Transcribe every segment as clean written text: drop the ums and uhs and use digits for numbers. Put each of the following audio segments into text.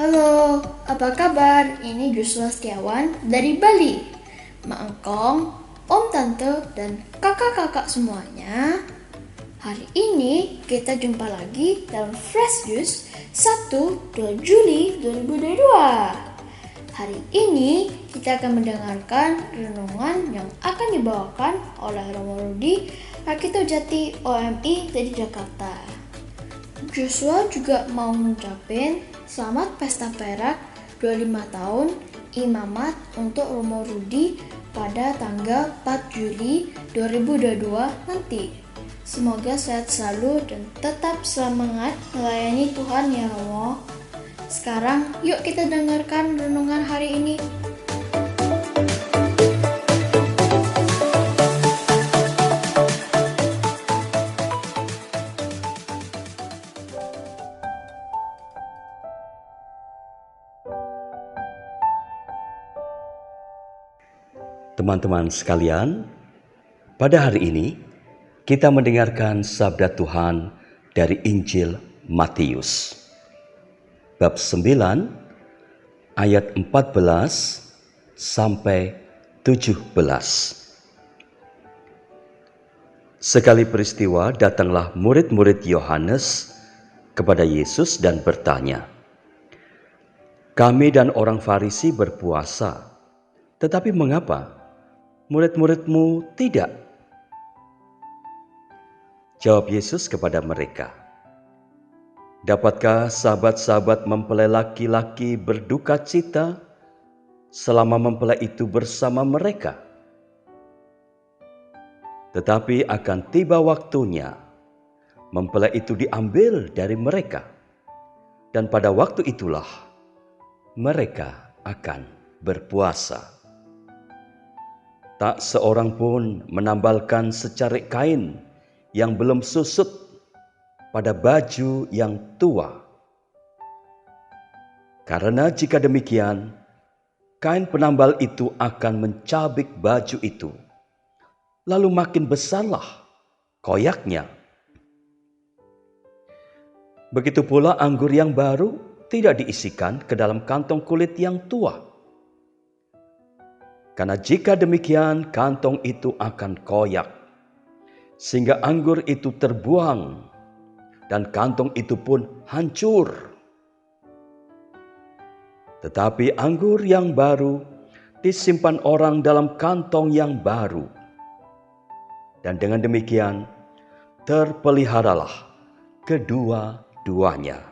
Halo, apa kabar? Ini Joshua Setiawan dari Bali. Mak Engkong, Om Tante, dan kakak-kakak semuanya. Hari ini kita jumpa lagi dalam Fresh Juice 1 Juli 2022. Hari ini kita akan mendengarkan renungan yang akan dibawakan oleh Romo Rudi Rakito Jati OMI dari Jakarta. Joshua juga mau ngucapin selamat pesta perak 25 tahun imamat untuk Romo Rudi pada tanggal 4 Juli 2022 nanti. Semoga sehat selalu dan tetap semangat melayani Tuhan ya Romo. Sekarang yuk kita dengarkan renungan hari ini. Teman-teman sekalian, pada hari ini kita mendengarkan sabda Tuhan dari Injil Matius. Bab 9 ayat 14 sampai 17. Sekali peristiwa datanglah murid-murid Yohanes kepada Yesus dan bertanya, "Kami dan orang Farisi berpuasa, tetapi mengapa murid-muridmu tidak?" Jawab Yesus kepada mereka, "Dapatkah sahabat-sahabat mempelai laki-laki berduka cita selama mempelai itu bersama mereka? Tetapi akan tiba waktunya mempelai itu diambil dari mereka, dan pada waktu itulah mereka akan berpuasa. Tak seorang pun menambalkan secarik kain yang belum susut pada baju yang tua. Karena jika demikian, kain penambal itu akan mencabik baju itu, lalu makin besarlah koyaknya. Begitu pula anggur yang baru tidak diisikan ke dalam kantong kulit yang tua. Karena jika demikian, kantong itu akan koyak, sehingga anggur itu terbuang, dan kantong itu pun hancur. Tetapi anggur yang baru disimpan orang dalam kantong yang baru, dan dengan demikian terpeliharalah kedua-duanya."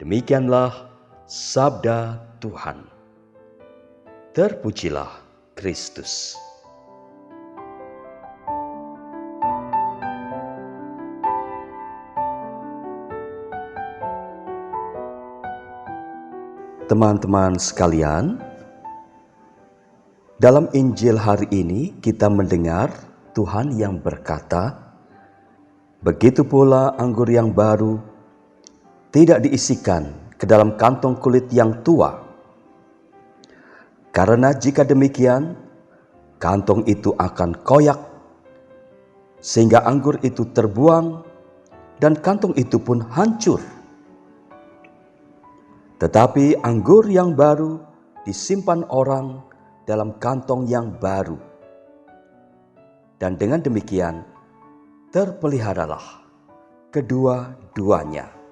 Demikianlah sabda Tuhan. Terpujilah Kristus. Teman-teman sekalian, dalam Injil hari ini kita mendengar Tuhan yang berkata, "Begitu pula anggur yang baru tidak diisikan ke dalam kantong kulit yang tua. Karena jika demikian, kantong itu akan koyak, sehingga anggur itu terbuang dan kantong itu pun hancur. Tetapi anggur yang baru disimpan orang dalam kantong yang baru, dan dengan demikian terpeliharalah kedua-duanya."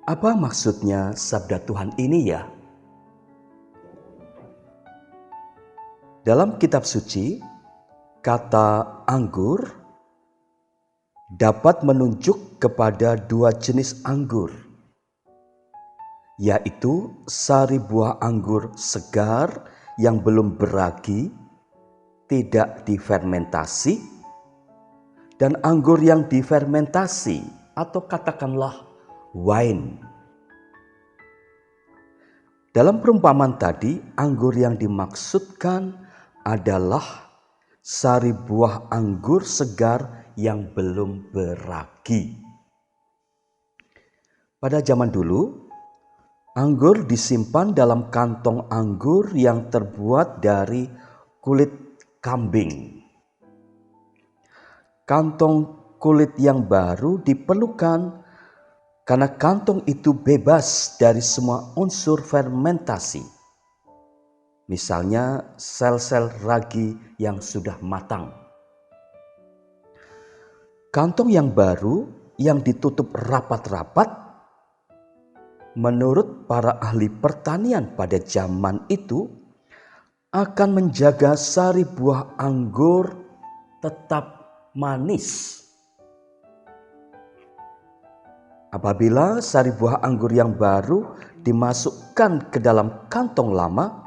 Apa maksudnya sabda Tuhan ini ya? Dalam kitab suci, kata anggur dapat menunjuk kepada dua jenis anggur, yaitu sari buah anggur segar yang belum beragi, tidak difermentasi, dan anggur yang difermentasi atau katakanlah wine. Dalam perumpamaan tadi, anggur yang dimaksudkan adalah sari buah anggur segar yang belum beragi. Pada zaman dulu, anggur disimpan dalam kantong anggur yang terbuat dari kulit kambing. Kantong kulit yang baru diperlukan karena kantong itu bebas dari semua unsur fermentasi. Misalnya sel-sel ragi yang sudah matang. Kantong yang baru yang ditutup rapat-rapat, menurut para ahli pertanian pada zaman itu, akan menjaga sari buah anggur tetap manis. Apabila sari buah anggur yang baru dimasukkan ke dalam kantong lama,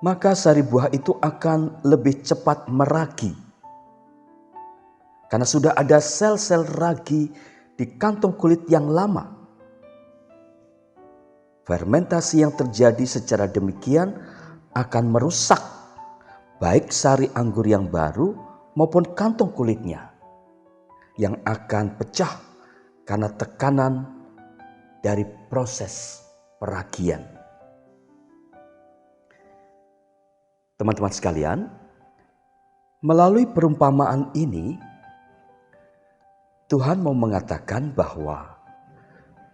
maka sari buah itu akan lebih cepat meragi. Karena sudah ada sel-sel ragi di kantong kulit yang lama. Fermentasi yang terjadi secara demikian akan merusak baik sari anggur yang baru maupun kantong kulitnya, yang akan pecah karena tekanan dari proses peragian. Teman-teman sekalian, melalui perumpamaan ini, Tuhan mau mengatakan bahwa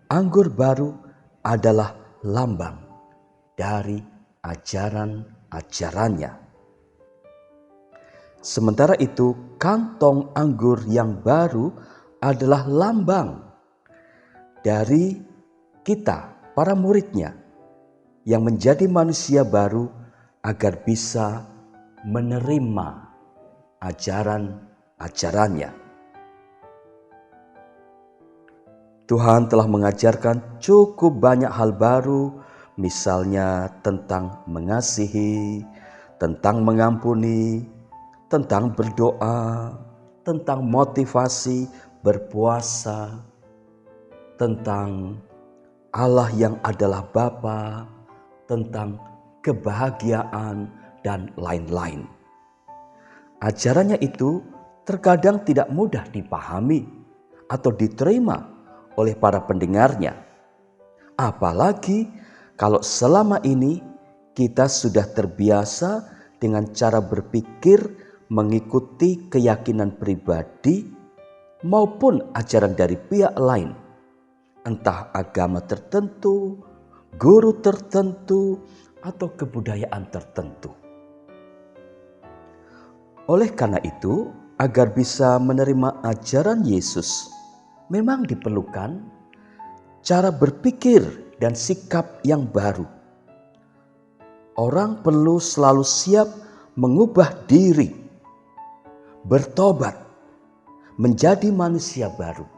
anggur baru adalah lambang dari ajaran-ajarannya. Sementara itu, kantong anggur yang baru adalah lambang dari kita, para muridnya, yang menjadi manusia baru agar bisa menerima ajaran-ajarannya. Tuhan telah mengajarkan cukup banyak hal baru, misalnya tentang mengasihi, tentang mengampuni, tentang berdoa, tentang motivasi, berpuasa, tentang Allah yang adalah Bapa, tentang kebahagiaan, dan lain-lain. Ajarannya itu terkadang tidak mudah dipahami atau diterima oleh para pendengarnya. Apalagi kalau selama ini kita sudah terbiasa dengan cara berpikir mengikuti keyakinan pribadi maupun ajaran dari pihak lain, entah agama tertentu, guru tertentu, atau kebudayaan tertentu. Oleh karena itu, agar bisa menerima ajaran Yesus, memang diperlukan cara berpikir dan sikap yang baru. Orang perlu selalu siap mengubah diri, bertobat, menjadi manusia baru,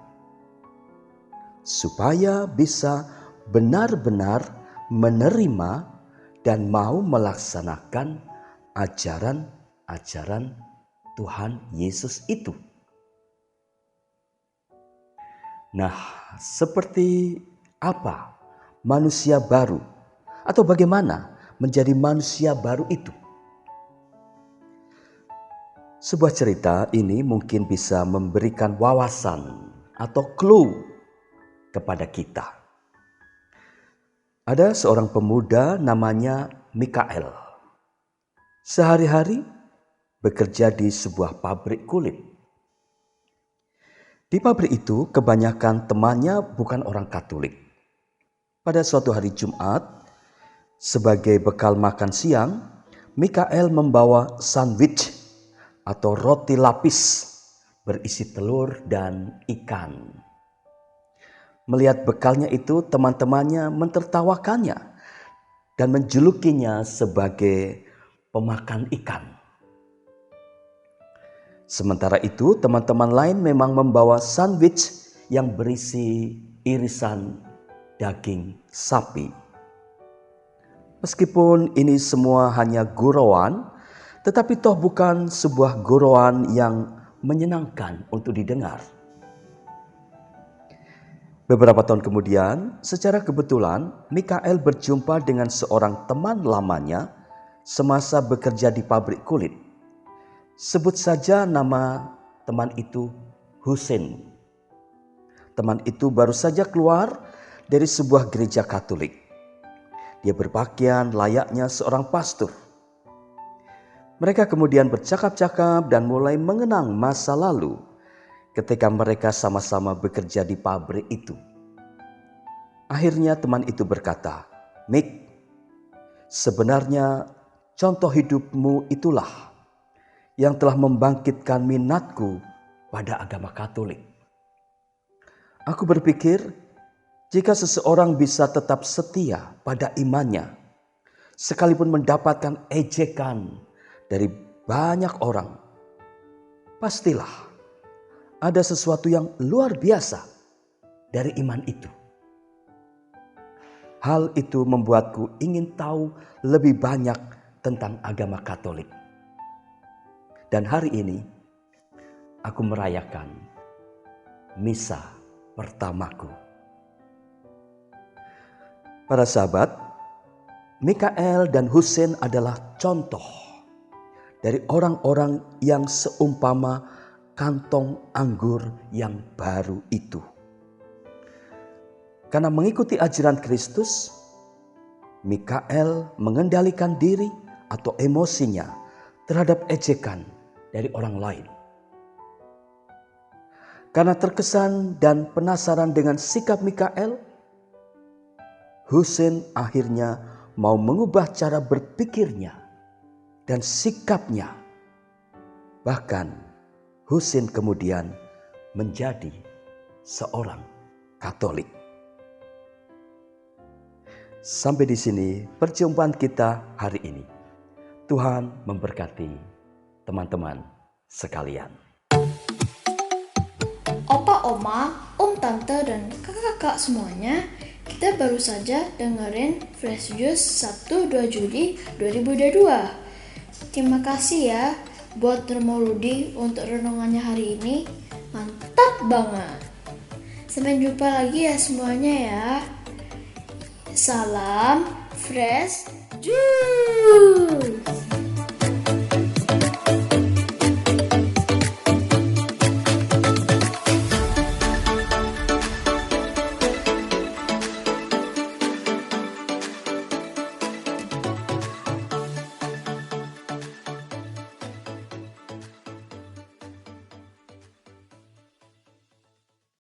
supaya bisa benar-benar menerima dan mau melaksanakan ajaran-ajaran Tuhan Yesus itu. Nah, seperti apa manusia baru, atau bagaimana menjadi manusia baru itu? Sebuah cerita ini mungkin bisa memberikan wawasan atau clue kepada kita. Ada seorang pemuda namanya Mikael. Sehari-hari bekerja di sebuah pabrik kulit. Di pabrik itu kebanyakan temannya bukan orang Katolik. Pada suatu hari Jumat, sebagai bekal makan siang, Mikael membawa sandwich atau roti lapis berisi telur dan ikan. Melihat bekalnya itu, teman-temannya mentertawakannya dan menjulukinya sebagai pemakan ikan. Sementara itu, teman-teman lain memang membawa sandwich yang berisi irisan daging sapi. Meskipun ini semua hanya gurauan, tetapi toh bukan sebuah gurauan yang menyenangkan untuk didengar. Beberapa tahun kemudian, secara kebetulan Mikael berjumpa dengan seorang teman lamanya semasa bekerja di pabrik kulit. Sebut saja nama teman itu Husein. Teman itu baru saja keluar dari sebuah gereja Katolik. Dia berpakaian layaknya seorang pastor. Mereka kemudian bercakap-cakap dan mulai mengenang masa lalu ketika mereka sama-sama bekerja di pabrik itu. Akhirnya teman itu berkata, "Mick, sebenarnya contoh hidupmu itulah yang telah membangkitkan minatku pada agama Katolik. Aku berpikir jika seseorang bisa tetap setia pada imannya, sekalipun mendapatkan ejekan dari banyak orang, pastilah ada sesuatu yang luar biasa dari iman itu. Hal itu membuatku ingin tahu lebih banyak tentang agama Katolik. Dan hari ini aku merayakan misa pertamaku." Para sahabat, Mikael dan Husein adalah contoh dari orang-orang yang seumpama kantong anggur yang baru itu. Karena mengikuti ajaran Kristus, Mikael mengendalikan diri atau emosinya terhadap ejekan dari orang lain. Karena terkesan dan penasaran dengan sikap Mikael, Husein akhirnya mau mengubah cara berpikirnya dan sikapnya. Bahkan Husein kemudian menjadi seorang Katolik. Sampai di sini perjumpaan kita hari ini. Tuhan memberkati teman-teman sekalian. Opa, oma, om, tante, dan kakak-kakak semuanya, kita baru saja dengerin Fresh Juice 1-2 Juli 2022. Terima kasih ya buat Romo Rudi untuk renungannya hari ini. Mantap banget. Sampai jumpa lagi ya semuanya ya. Salam Fresh Juice.